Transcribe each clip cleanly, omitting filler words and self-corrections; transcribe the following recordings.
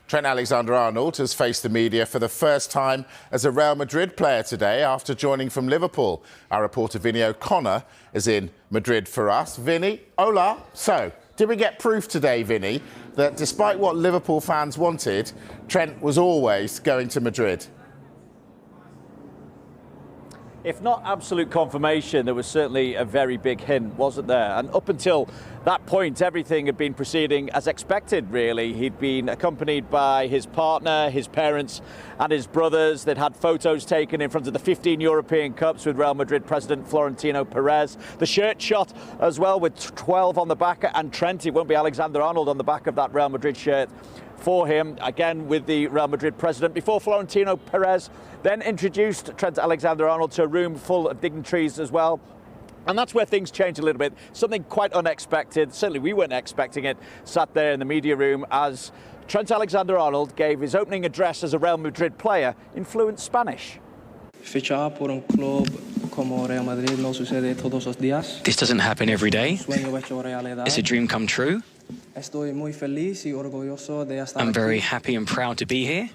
Trent Alexander-Arnold has faced the media for the first time as a Real Madrid player today after joining from Liverpool. Our reporter Vinny O'Connor is in Madrid for us. Vinny, hola. So, did we get proof today, Vinny, that despite what Liverpool fans wanted, Trent was always going to Madrid? If not absolute confirmation, there was certainly a very big hint, wasn't there? And up until that point, everything had been proceeding as expected, really. He'd been accompanied by his partner, his parents and his brothers. They'd had photos taken in front of the 15 European Cups with Real Madrid president Florentino Perez. The shirt shot as well with 12 on the back, and Trent, it won't be Alexander-Arnold on the back of that Real Madrid shirt for him, again with the Real Madrid president, before Florentino Perez then introduced Trent Alexander-Arnold to a room full of dignitaries as well. And that's where things changed a little bit. Something quite unexpected. Certainly we weren't expecting it, sat there in the media room as Trent Alexander-Arnold gave his opening address as a Real Madrid player in fluent Spanish. This doesn't happen every day. It's a dream come true. I'm very happy and proud to be here.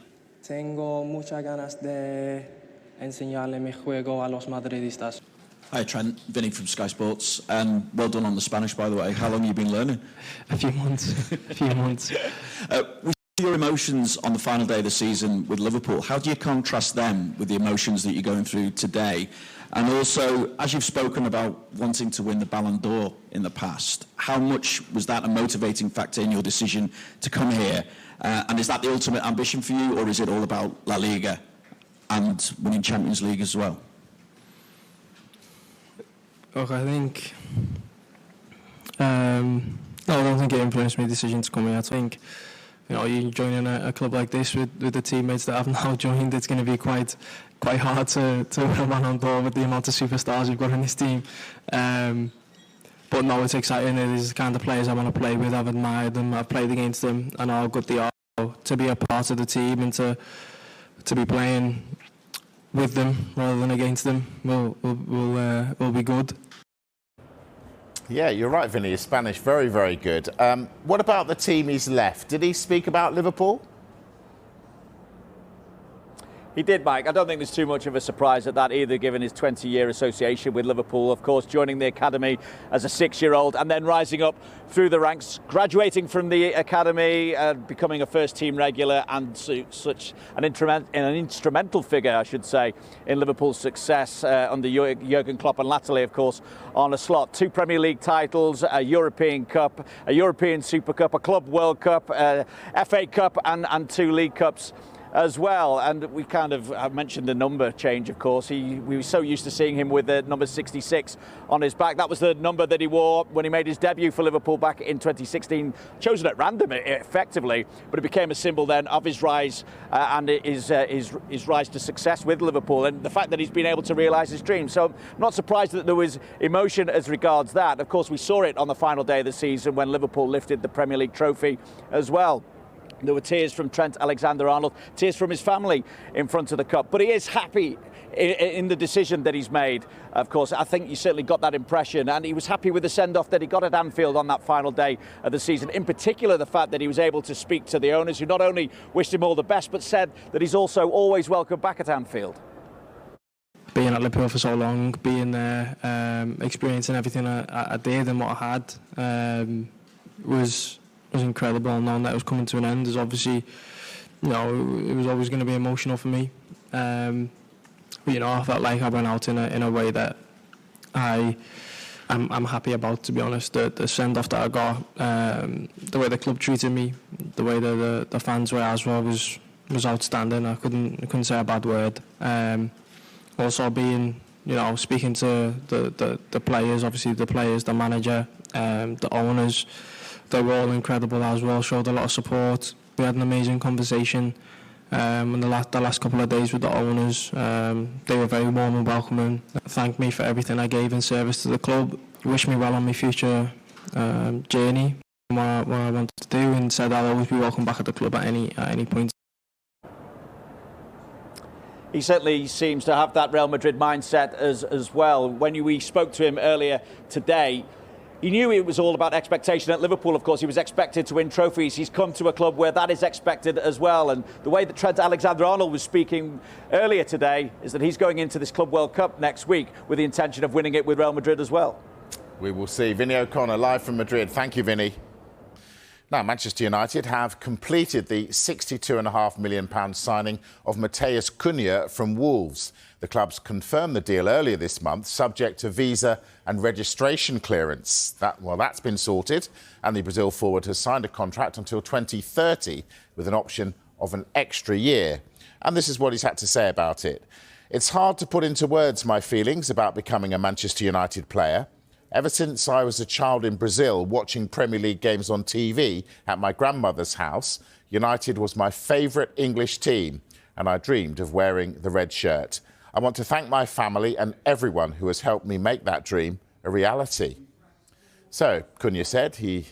Hi Trent, Vinny from Sky Sports. Well done on the Spanish, by the way. How long have you been learning? A few months. We see your emotions on the final day of the season with Liverpool. How do you contrast them with the emotions that you're going through today? And also, as you've spoken about wanting to win the Ballon d'Or in the past, how much was that a motivating factor in your decision to come here? And is that the ultimate ambition for you, or is it all about La Liga and winning Champions League as well? Look, I think... no, I don't think it influenced my decision to come here. I think, you know, you joining a club like this with the teammates that I've now joined, it's going to be quite hard to win a Ballon d'Or with the amount of superstars we've got in this team. But no, it's exciting. It is the kind of players I want to play with. I've admired them, I've played against them, and how good they are. To be a part of the team and to be playing with them rather than against them will be good. Yeah, you're right, Vinny. His Spanish, very, very good. What about the team he's left? Did he speak about Liverpool? He did, Mike. I don't think there's too much of a surprise at that either, given his 20-year association with Liverpool, of course, joining the academy as a 6-year-old and then rising up through the ranks, graduating from the academy, becoming a first-team regular and such an instrumental figure, I should say, in Liverpool's success under Jurgen Klopp, and latterly, of course, on a slot. 2 Premier League titles, a European Cup, a European Super Cup, a Club World Cup, FA Cup and 2 League Cups as well. And we kind of mentioned the number change, of course. We were so used to seeing him with the number 66 on his back. That was the number that he wore when he made his debut for Liverpool back in 2016, chosen at random effectively, but it became a symbol then of his rise and his rise to success with Liverpool, and the fact that he's been able to realise his dream. So I'm not surprised that there was emotion as regards that. Of course, we saw it on the final day of the season when Liverpool lifted the Premier League trophy as well. There were tears from Trent Alexander-Arnold, tears from his family in front of the cup. But he is happy in the decision that he's made. Of course, I think you certainly got that impression. And he was happy with the send-off that he got at Anfield on that final day of the season. In particular, the fact that he was able to speak to the owners, who not only wished him all the best, but said that he's also always welcome back at Anfield. Being at Liverpool for so long, being there, experiencing everything I did and what I had was incredible. Knowing that it was coming to an end is obviously, you know, it was always going to be emotional for me. But, you know, I felt like I went out in a way that I'm happy about, to be honest. The send-off that I got, the way the club treated me, the way the fans were as well was outstanding. I couldn't say a bad word. Also being, you know, speaking to the players, obviously the players, the manager, the owners, they were all incredible as well, showed a lot of support. We had an amazing conversation in the last couple of days with the owners. They were very warm and welcoming, thanked me for everything I gave in service to the club, wished me well on my future journey, what I wanted to do, and said I'll always be welcome back at the club at any point. He certainly seems to have that Real Madrid mindset as well. When we spoke to him earlier today, he knew it was all about expectation at Liverpool. Of course, he was expected to win trophies. He's come to a club where that is expected as well. And the way that Trent Alexander-Arnold was speaking earlier today is that he's going into this Club World Cup next week with the intention of winning it with Real Madrid as well. We will see. Vinny O'Connor live from Madrid. Thank you, Vinny. Now, Manchester United have completed the £62.5 million signing of Matheus Cunha from Wolves. The clubs confirmed the deal earlier this month, subject to visa and registration clearance. That's been sorted, and the Brazil forward has signed a contract until 2030 with an option of an extra year. And this is what he's had to say about it. It's hard to put into words my feelings about becoming a Manchester United player. Ever since I was a child in Brazil watching Premier League games on TV at my grandmother's house, United was my favourite English team, and I dreamed of wearing the red shirt. I want to thank my family and everyone who has helped me make that dream a reality. So, Cunha said he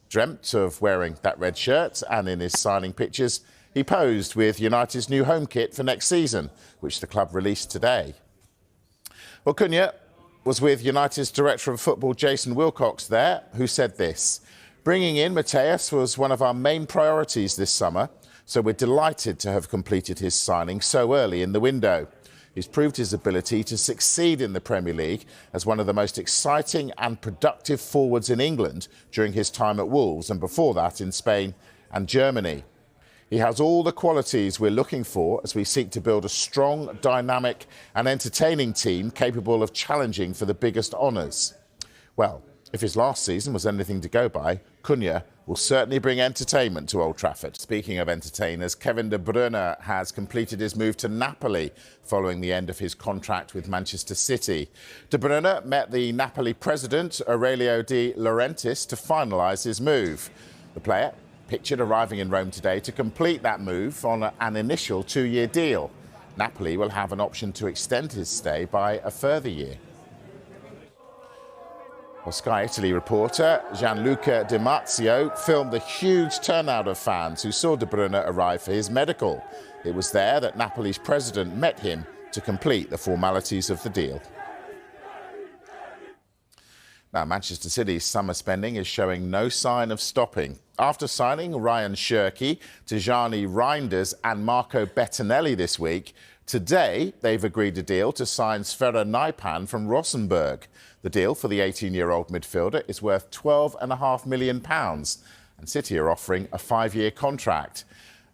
dreamt of wearing that red shirt, and in his signing pictures, he posed with United's new home kit for next season, which the club released today. Well, Cunha was with United's Director of Football, Jason Wilcox, there, who said this: "Bringing in Matheus was one of our main priorities this summer, so we're delighted to have completed his signing so early in the window. He's proved his ability to succeed in the Premier League as one of the most exciting and productive forwards in England during his time at Wolves, and before that in Spain and Germany. He has all the qualities we're looking for as we seek to build a strong, dynamic and entertaining team capable of challenging for the biggest honours." Well, if his last season was anything to go by, Cunha will certainly bring entertainment to Old Trafford. Speaking of entertainers, Kevin De Bruyne has completed his move to Napoli following the end of his contract with Manchester City. De Bruyne met the Napoli president, Aurelio De Laurentiis, to finalise his move. The player pictured arriving in Rome today to complete that move on an initial 2-year deal. Napoli will have an option to extend his stay by a further year. Well, Sky Italy reporter Gianluca Di Marzio filmed the huge turnout of fans who saw De Bruyne arrive for his medical. It was there that Napoli's president met him to complete the formalities of the deal. Now, Manchester City's summer spending is showing no sign of stopping. After signing Ryan Cherki, Tijani Reinders and Marco Bettinelli this week, today they've agreed a deal to sign Sverre Nypan from Rosenborg. The deal for the 18-year-old midfielder is worth £12.5 million, and City are offering a 5-year contract.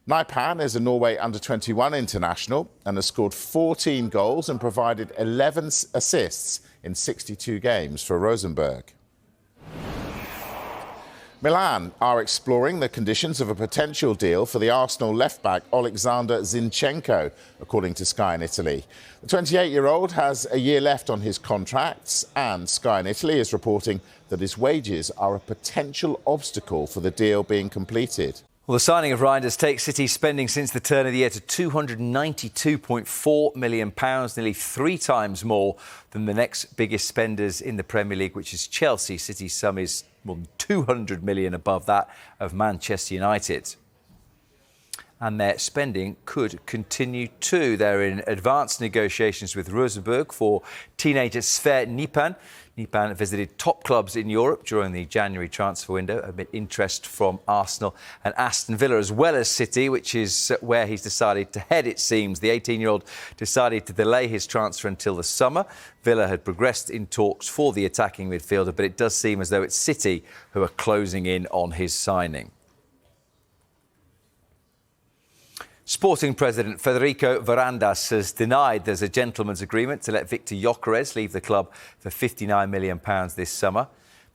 Nypan is a Norway under-21 international and has scored 14 goals and provided 11 assists in 62 games for Rosenborg. Milan are exploring the conditions of a potential deal for the Arsenal left-back Alexander Zinchenko, according to Sky in Italy. The 28-year-old has a year left on his contracts, and Sky in Italy is reporting that his wages are a potential obstacle for the deal being completed. Well, the signing of Reinders takes City's spending since the turn of the year to £292.4 million, nearly 3 times more than the next biggest spenders in the Premier League, which is Chelsea. City's sum is more than £200 million above that of Manchester United. And their spending could continue too. They're in advanced negotiations with Rosenborg for teenager Sverre Nypan. Nypan visited top clubs in Europe during the January transfer window amid interest from Arsenal and Aston Villa, as well as City, which is where he's decided to head, it seems. The 18-year-old decided to delay his transfer until the summer. Villa had progressed in talks for the attacking midfielder, but it does seem as though it's City who are closing in on his signing. Sporting president Federico Varandas has denied there's a gentleman's agreement to let Victor Gyökeres leave the club for £59 million this summer.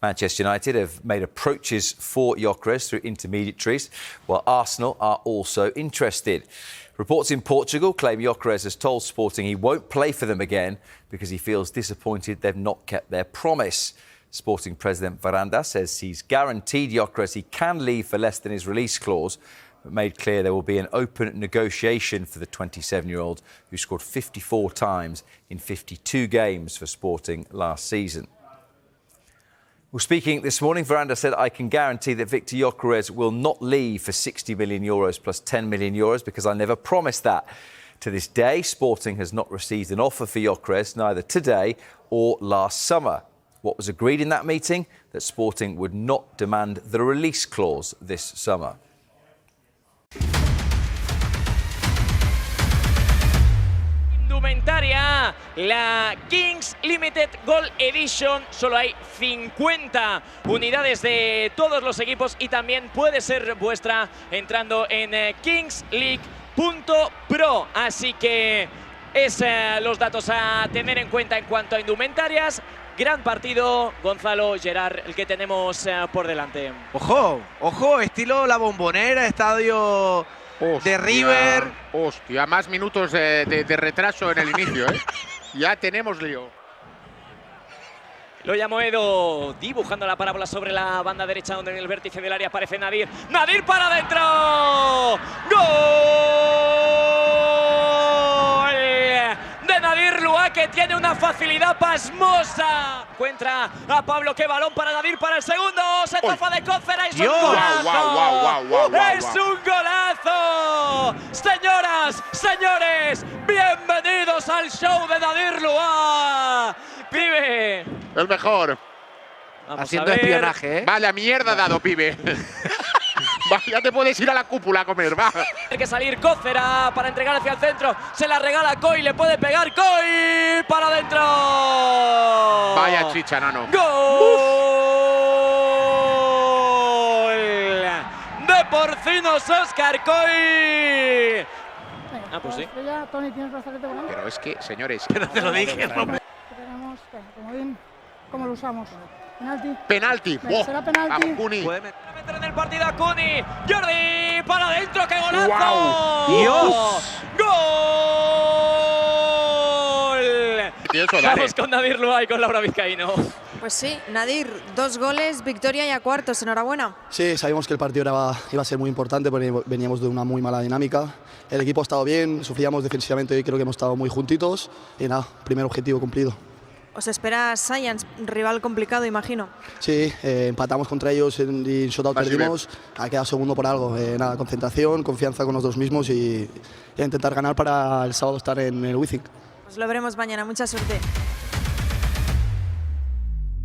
Manchester United have made approaches for Gyökeres through intermediaries, while Arsenal are also interested. Reports in Portugal claim Gyökeres has told Sporting he won't play for them again because he feels disappointed they've not kept their promise. Sporting president Varandas says he's guaranteed Gyökeres he can leave for less than his release clause, but made clear there will be an open negotiation for the 27-year-old who scored 54 times in 52 games for Sporting last season. Well, speaking this morning, Varandas said, "I can guarantee that Victor Gyökeres will not leave for €60 million plus €10 million because I never promised that." To this day, Sporting has not received an offer for Gyökeres, neither today or last summer. What was agreed in that meeting? that Sporting would not demand the release clause this summer. Indumentaria, la Kings Limited Gold Edition, solo hay 50 unidades de todos los equipos y también puede ser vuestra entrando en kingsleague.pro, así que es los datos a tener en cuenta en cuanto a indumentarias. Gran partido, Gonzalo, Gerard, el que tenemos por delante. Ojo, ojo, estilo La Bombonera, estadio de River. Hostia, más minutos de retraso en el inicio, ¿eh? Ya tenemos lío. Lo llamó Edo, dibujando la parábola sobre la banda derecha, donde en el vértice del área aparece Nadir. ¡Nadir para adentro! ¡Gol! De Nadir Lua, que tiene una facilidad pasmosa. Encuentra a Pablo, que balón para Nadir para el segundo. Se tofa de Cócera, es un golazo. ¡Es un golazo! Señoras, señores, bienvenidos al show de Nadir Lua. Pibe. El mejor. Vamos haciendo a ver. espionaje, ¿eh? Vaya mierda ha dado, pibe. Va, ya te puedes ir a la cúpula a comer, va. Tiene que salir Cócera para entregar hacia el centro. Se la regala Coy, le puede pegar Coy para adentro. Vaya chicha, nano. ¡Gol! De Porcinos Óscar Coy. Pues sí. Pero es que, señores, Que no te lo dije, no. Tenemos comodín, ¿cómo lo usamos? Penalti. penalti. Será penalti. A Cuni. Puede meter en el partido a Cuni. Jordi para adentro, ¡qué golazo! ¡Guau! ¡Dios! ¡Gol! Eso, dale. Vamos con Nadir Lua y con Laura Vizcaíno. Pues sí, Nadir, 2 goles, victoria y a cuartos, enhorabuena. Sí, sabíamos que el partido iba a ser muy importante porque veníamos de una muy mala dinámica. El equipo ha estado bien, sufríamos defensivamente y creo que hemos estado muy juntitos. Y nada, primer objetivo cumplido. Os espera Science, rival complicado, imagino. Sí, empatamos contra ellos y en shootout Así perdimos. Ha quedado segundo por algo. Nada, concentración, confianza con nosotros mismos y intentar ganar para el sábado estar en el Wizzing. Pues lo veremos mañana, mucha suerte.